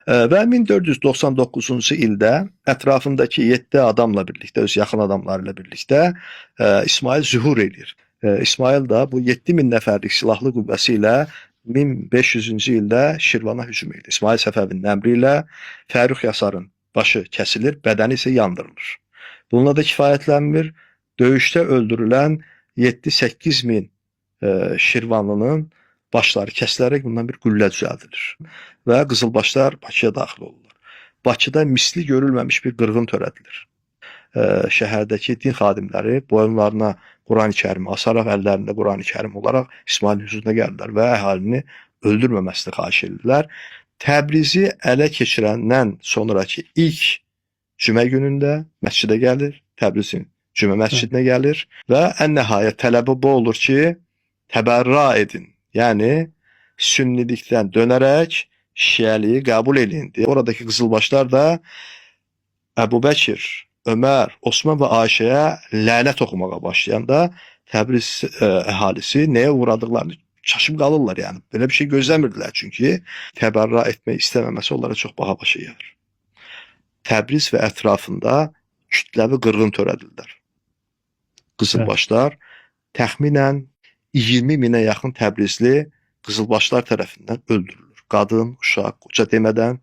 Və 1499-cu ildə ətrafındakı 7 adamla birlikdə, öz yaxın adamları ilə birlikdə İsmail zühur edir. İsmail da bu 7000 nəfərlik silahlı qüvvəsi ilə 1500-cü ildə Şirvana hücum edir. İsmail Səfəvinin əmri ilə Fərrux Yasarın başı kəsilir, bədəni isə yandırılır. Bununla da kifayətlənmir. Döyüşdə öldürülən 7-8 min Şirvanlının başları kəsilərək bundan bir qüllə düzəldilir və qızılbaşlar Bakıya daxil olurlar. Bakıda misli görülməmiş bir qırğın törədilir. Şəhərdəki din xadimləri boyunlarına Qurani-Kərimi asaraq, əllərində Qurani-Kərim olaraq İsmailin hüzuruna gəldilər və əhalini öldürməməsini xahiş edirlər. Təbrizi ələ keçirəndən sonraki ilk cümə günündə məscidə gəlir, Təbrizin cümə məscidinə gəlir və ən nəhayət tələbi bu olur ki, təbərra edin. Yəni sünnilikdən dönərək şiəliyi qəbul edin. Oradakı qızılbaşlar da Əbubəkir, Ömər, Osman və Ayşəyə lənət oxumağa başlayanda Təbriz əhalisi nəyə uğradıqlarını çaşıb qalırlar yəni. Belə bir şey gözləmirdilər çünki təbərra etmək istəməməsi onlara çox baha başa gəlir. Təbriz və ətrafında kütləvi qırğın törədirlər. Qızılbaşlar təxminən 20 minə yaxın Təbrizli qızılbaşlar tərəfindən öldürülür. Qadın, uşaq, qoca demədən